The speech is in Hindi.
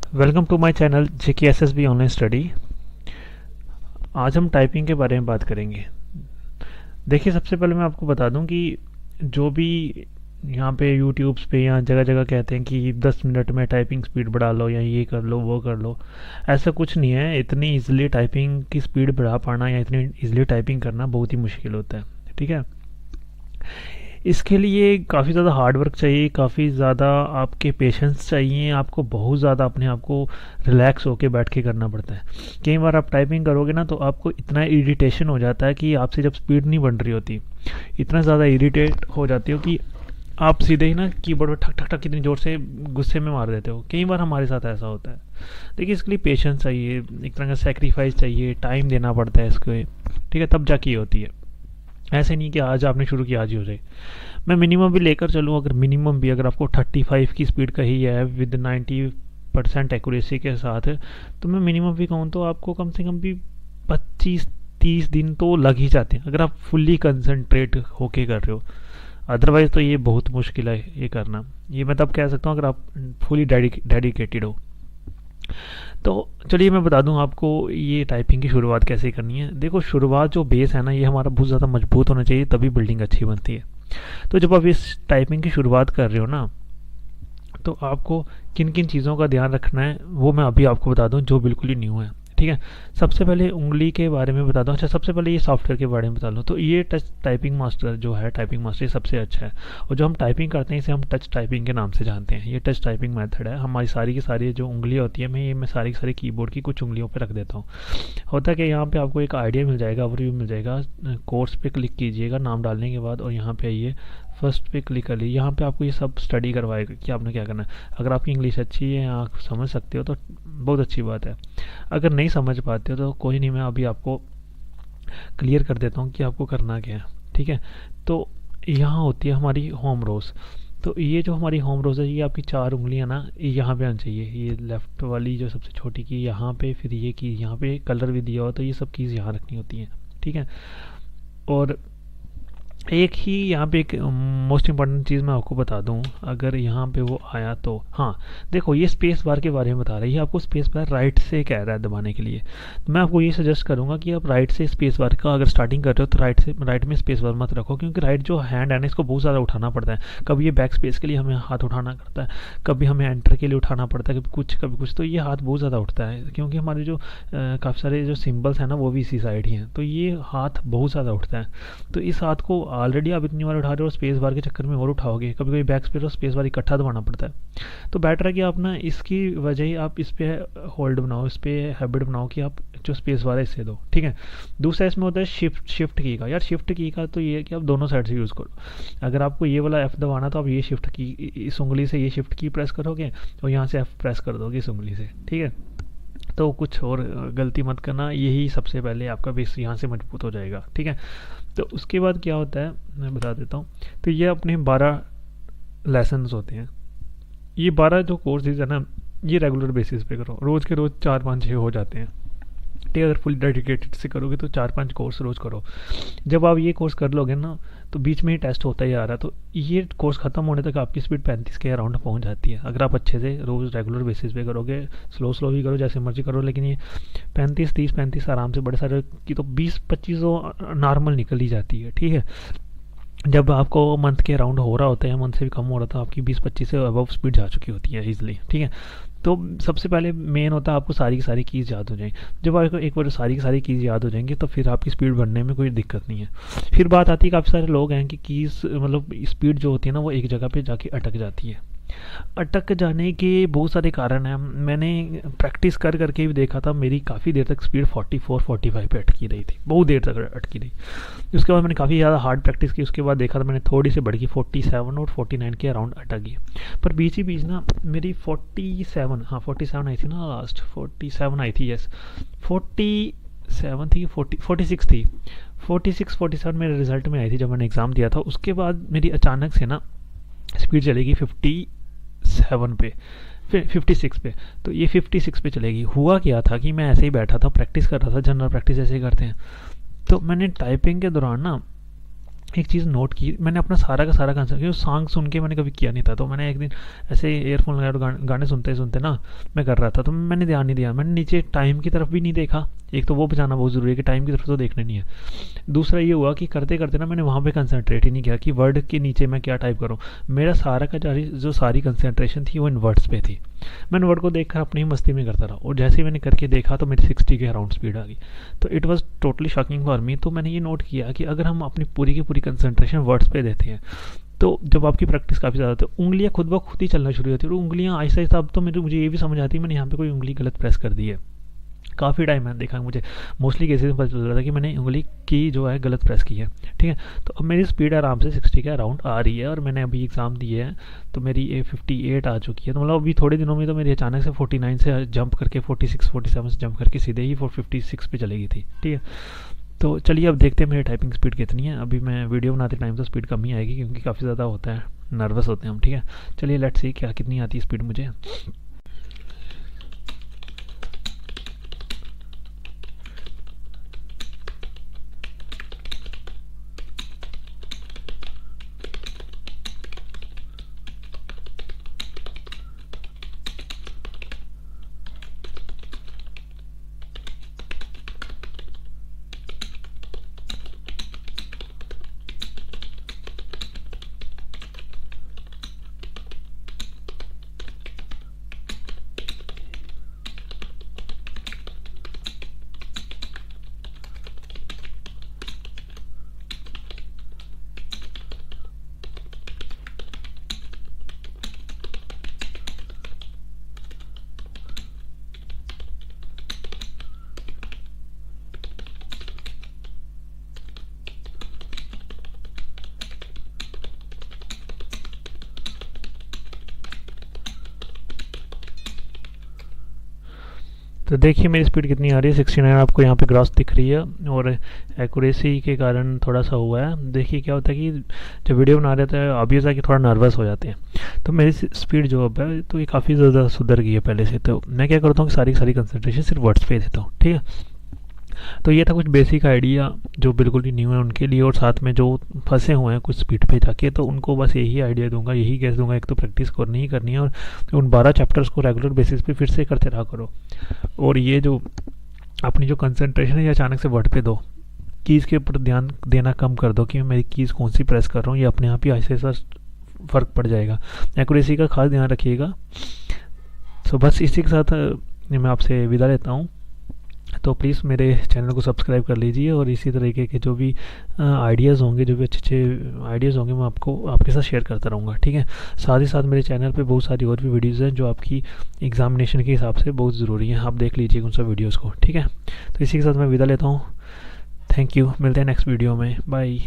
Welcome to my channel JKSSB online study. आज हम टाइपिंग के बारे में बात करेंगे। देखिए, सबसे पहले मैं आपको बता दूं कि जो भी यहाँ पे यूट्यूब्स पे या जगह जगह कहते हैं कि 10 मिनट में टाइपिंग स्पीड बढ़ा लो या ये कर लो वो कर लो, ऐसा कुछ नहीं है। इतनी इजीली टाइपिंग की स्पीड बढ़ा पाना या इतनी इजीली टाइपिंग करना बहुत ही मुश्किल होता है। ठीक है, इसके लिए काफ़ी ज़्यादा हार्ड वर्क चाहिए, काफ़ी ज़्यादा आपके पेशेंस चाहिए, आपको बहुत ज़्यादा अपने आप को रिलैक्स होके बैठ के करना पड़ता है। कई बार आप टाइपिंग करोगे ना तो आपको इतना इरिटेशन हो जाता है कि आपसे जब स्पीड नहीं बन रही होती, इतना ज़्यादा इरिटेट हो जाती हो कि आप सीधे ही ना कीबोर्ड पर ठक ठक ठक कितनी ज़ोर से गुस्से में मार देते हो। कई बार हमारे साथ ऐसा होता है। देखिए, इसके लिए पेशेंस चाहिए, एक तरह का सेक्रीफाइस चाहिए, टाइम देना पड़ता है इसको। ठीक है, तब जाके ये होती है। ऐसे नहीं कि आज आपने शुरू किया आज ही हो जाए। मैं मिनिमम भी लेकर चलूँ, अगर मिनिमम भी अगर आपको 35 की स्पीड कही है विद 90% एक्यूरेसी के साथ, तो मैं मिनिमम भी कहूँ तो आपको कम से कम भी 25-30 दिन तो लग ही जाते हैं, अगर आप फुल्ली कंसंट्रेट होके कर रहे हो। अदरवाइज़ तो ये बहुत मुश्किल है ये करना। ये मैं तब कह सकता हूँ अगर आप फुली डेडिकेटेड हो। तो चलिए मैं बता दूं आपको ये टाइपिंग की शुरुआत कैसे करनी है। देखो, शुरुआत जो बेस है ना, ये हमारा बहुत ज़्यादा मजबूत होना चाहिए, तभी बिल्डिंग अच्छी बनती है। तो जब आप इस टाइपिंग की शुरुआत कर रहे हो ना, तो आपको किन किन चीज़ों का ध्यान रखना है वो मैं अभी आपको बता दूं, जो बिल्कुल ही न्यू है। ठीक है, सबसे पहले उंगली के बारे में बता दूं। अच्छा, सबसे पहले ये सॉफ्टवेयर के बारे में बता दूं। तो ये टच टाइपिंग मास्टर जो है, टाइपिंग मास्टर ये सबसे अच्छा है। और जो हम टाइपिंग करते हैं इसे हम टच टाइपिंग के नाम से जानते हैं। ये टच टाइपिंग मेथड है। हमारी सारी की सारी जो उंगलियां होती है, मैं सारी की सारी कीबोर्ड की कुछ उंगलियों पर रख देता हूँ। होता है कि यहाँ पे आपको एक आइडिया मिल जाएगा, ओवरव्यू मिल जाएगा। कोर्स पे क्लिक कीजिएगा नाम डालने के बाद, और यहाँ पे आइए, फर्स्ट पे क्लिक कर लीजिए। यहाँ पे आपको ये सब स्टडी करवाएगा कि आपने क्या करना है। अगर आपकी इंग्लिश अच्छी है या आप समझ सकते हो तो बहुत अच्छी बात है। अगर नहीं समझ पाते हो तो कोई नहीं, मैं अभी आपको क्लियर कर देता हूँ कि आपको करना क्या है। ठीक है, तो यहाँ होती है हमारी होम रोज। तो ये जो हमारी होम रोज है, ये आपकी 4 उंगलियां ना यहाँ पे आनी चाहिए। ये लेफ्ट वाली जो सबसे छोटी की यहाँ पे, फिर ये की यहाँ पे, कलर भी दिया हुआ, तो ये सब कीज़ यहाँ रखनी होती हैं। ठीक है, और एक ही यहाँ पे एक मोस्ट इम्पॉर्टेंट चीज़ मैं आपको बता दूँ, अगर यहाँ पे वो आया तो हाँ, देखो ये स्पेस बार के बारे में बता रहा है। ये आपको स्पेस बार राइट से कह रहा है दबाने के लिए। तो मैं आपको ये सजेस्ट करूँगा कि आप राइट से स्पेस बार का अगर स्टार्टिंग कर रहे हो तो राइट में स्पेस बार मत रखो, क्योंकि राइट जो हैंड है ना, इसको बहुत ज़्यादा उठाना पड़ता है। कभी ये बैक स्पेस के लिए हमें हाथ उठाना पड़ता है, कभी हमें एंटर के लिए उठाना पड़ता है, कभी कुछ, तो ये हाथ बहुत ज़्यादा उठता है, क्योंकि हमारे जो काफ़ी सारे जो सिम्बल्स हैं ना वो भी इसी साइड ही हैं, तो ये हाथ बहुत ज़्यादा उठता है। तो इस हाथ को ऑलरेडी आप इतनी बार उठा रहे हो, स्पेस बार के चक्कर में और उठाओगे, कभी कभी बैक स्पेस और स्पेस बार इकट्ठा दबाना पड़ता है। तो बेटर है कि आप ना इसकी वजह ही आप इस पे होल्ड बनाओ, इस पे हैबिट बनाओ कि आप जो स्पेस बार है इससे दो। ठीक है, दूसरा इसमें होता है शिफ्ट की का। यार शिफ्ट की का तो ये है कि आप दोनों साइड से यूज़ करो। अगर आपको ये वाला F दबाना तो आप ये शिफ्ट की, इस उंगली से ये शिफ्ट की प्रेस करोगे और यहाँ से F प्रेस कर दोगे इस उंगली से। ठीक है, तो कुछ और गलती मत करना, यही सबसे पहले आपका बेस यहाँ से मजबूत हो जाएगा। ठीक है, तो उसके बाद क्या होता है मैं बता देता हूँ। तो ये अपने 12 लेसन्स होते हैं। ये 12 जो कोर्सेज है ना, ये रेगुलर बेसिस पे करो, रोज़ के रोज़ 4-5-6 हो जाते हैं। ठीक है, अगर फुल डेडिकेटेड से करोगे तो 4-5 कोर्स रोज़ करो। जब आप ये कोर्स कर लोगे ना, तो बीच में ही टेस्ट होता ही आ रहा है, तो ये कोर्स ख़त्म होने तक आपकी स्पीड 35 के अराउंड पहुंच जाती है। अगर आप अच्छे से रोज़ रेगुलर बेसिस पे करोगे, स्लो भी करो, जैसे मर्जी करो, लेकिन ये 35-30-35 आराम से, बड़े सारे की तो 20-25 नॉर्मल निकल ही जाती है। ठीक है, जब आपको मंथ के अराउंड हो रहा होता है, मंथ से भी कम हो रहा था, आपकी 20-25 से अबव स्पीड जा चुकी होती है ईजिली। ठीक है, तो सबसे पहले मेन होता है आपको सारी की सारी कीज़ याद हो जाए। जब आपको एक बार सारी की सारी कीज़ याद हो जाएंगी तो फिर आपकी स्पीड बढ़ने में कोई दिक्कत नहीं है। फिर बात आती है, काफ़ी सारे लोग हैं कि कीज़ मतलब स्पीड जो होती है ना वो एक जगह पे जाके अटक जाती है। अटक जाने के बहुत सारे कारण हैं। मैंने प्रैक्टिस कर करके भी देखा था, मेरी काफ़ी देर तक स्पीड 44-45 पे अटकी रही थी, बहुत देर तक अटकी रही। उसके बाद मैंने काफ़ी ज़्यादा हार्ड प्रैक्टिस की, उसके बाद देखा था मैंने थोड़ी सी बढ़ गई, 47 और 49 के अराउंड अटक गई। पर बीच ही बीच ना मेरी 47, हाँ 47 आई थी ना, लास्ट 47 आई थी, यस 47 थी, 46 थी, 46-47 मेरे रिजल्ट में आई थी जब मैंने एग्ज़ाम दिया था। उसके बाद मेरी अचानक से ना स्पीड चलेगी 57 पे, फिर 56 पे, तो ये 56 पे चलेगी। हुआ क्या था कि मैं ऐसे ही बैठा था, प्रैक्टिस कर रहा था, जनरल प्रैक्टिस ऐसे ही करते हैं। तो मैंने टाइपिंग के दौरान ना एक चीज़ नोट की मैंने, अपना सारा का सारा कंसर्न, क्योंकि सॉन्ग सुन के मैंने कभी किया नहीं था, तो मैंने एक दिन ऐसे ईयरफोन लगाया और गाने सुनते सुनते ना मैं कर रहा था, तो मैंने ध्यान नहीं दिया, मैंने नीचे टाइम की तरफ भी नहीं देखा। एक तो वो बचाना बहुत ज़रूरी है कि टाइम की तरफ तो देखना नहीं है। दूसरा ये हुआ कि करते करते ना मैंने वहाँ पे कंसंट्रेट ही नहीं किया कि वर्ड के नीचे मैं क्या टाइप करूँ। मेरा सारा का जो सारी कंसंट्रेशन थी वो इन वर्ड्स पे थी। मैंने वर्ड को देखकर अपनी ही मस्ती में करता रहा, और जैसे ही मैंने करके देखा तो मेरी 60 के अराउंड स्पीड आ गई। तो it was totally shocking for me. तो मैंने ये नोट किया कि अगर हम अपनी पूरी की पूरी कंसंट्रेशन वर्ड्स पे देते हैं, तो जब आपकी प्रैक्टिस काफ़ी ज़्यादा होती है, उंगलियां खुद ब खुद ही चलना शुरू होती है, और उंगलियां आहिस्ता आहिस्ता, अब तो मुझे ये भी समझ आती है मैंने यहाँ पे कोई उंगली गलत प्रेस कर दी है। काफ़ी टाइम मैंने देखा, मुझे मोस्टली केसेस में पता चल रहा था कि मैंने उंगली की जो है गलत प्रेस की है। ठीक है, तो अब मेरी स्पीड आराम से 60 के अराउंड आ रही है, और मैंने अभी एग्ज़ाम दिए हैं तो मेरी 58 आ चुकी है। तो मतलब अभी थोड़े दिनों में तो मेरी अचानक से 49 से जंप करके 46 47 से जंप करके सीधे ही 456 पे चलेगी थी। ठीक है, तो चलिए अब देखते हैं मेरी टाइपिंग स्पीड कितनी है। अभी मैं वीडियो बनाते टाइम तो स्पीड कम ही आएगी, क्योंकि काफ़ी ज़्यादा होता है, नर्वस होते हैं हम। ठीक है, चलिए लेट्स सी क्या कितनी आती है स्पीड मुझे। तो देखिए मेरी स्पीड कितनी आ रही है, 69 आपको यहाँ पे ग्रॉस दिख रही है, और एक्यूरेसी के कारण थोड़ा सा हुआ है। देखिए क्या होता है कि जब वीडियो बना रहे थे ऑब्वियस है कि थोड़ा नर्वस हो जाते हैं। तो मेरी स्पीड जो अब है तो ये काफ़ी ज़्यादा सुधर गई है पहले से। तो मैं क्या करता हूँ कि सारी सारी कंसंट्रेशन सिर्फ वर्ड्स पे देता हूँ। ठीक है, तो ये था कुछ बेसिक आइडिया जो बिल्कुल ही न्यू है उनके लिए, और साथ में जो फंसे हुए हैं कुछ स्पीड पे जाके, तो उनको बस यही आइडिया दूंगा, यही गैस दूंगा, एक तो प्रैक्टिस करनी ही करनी है, और उन 12 चैप्टर्स को रेगुलर बेसिस पे फिर से करते रहा करो। और ये जो अपनी जो कंसंट्रेशन है ये अचानक से वर्ड पे दो, कीज़ के ऊपर ध्यान देना कम कर दो कि मैं मेरी कीज़ कौन सी प्रेस कर रहा हूँ, ये अपने आप ही ऐसे ऐसा फ़र्क पड़ जाएगा। एक्यूरेसी का खास ध्यान रखिएगा। सो बस इसी के साथ मैं आपसे विदा लेता हूँ। तो प्लीज़ मेरे चैनल को सब्सक्राइब कर लीजिए, और इसी तरीके के जो भी आइडियाज़ होंगे, जो भी अच्छे अच्छे आइडियाज़ होंगे, मैं आपको आपके साथ शेयर करता रहूँगा। ठीक है, साथ ही साथ मेरे चैनल पे बहुत सारी और भी वीडियोज़ हैं जो आपकी एग्जामिनेशन के हिसाब से बहुत ज़रूरी हैं, आप देख लीजिएगा उन सब वीडियोज़ को। ठीक है, तो इसी के साथ मैं विदा लेता हूँ। थैंक यू, मिलते हैं नेक्स्ट वीडियो में, बाय।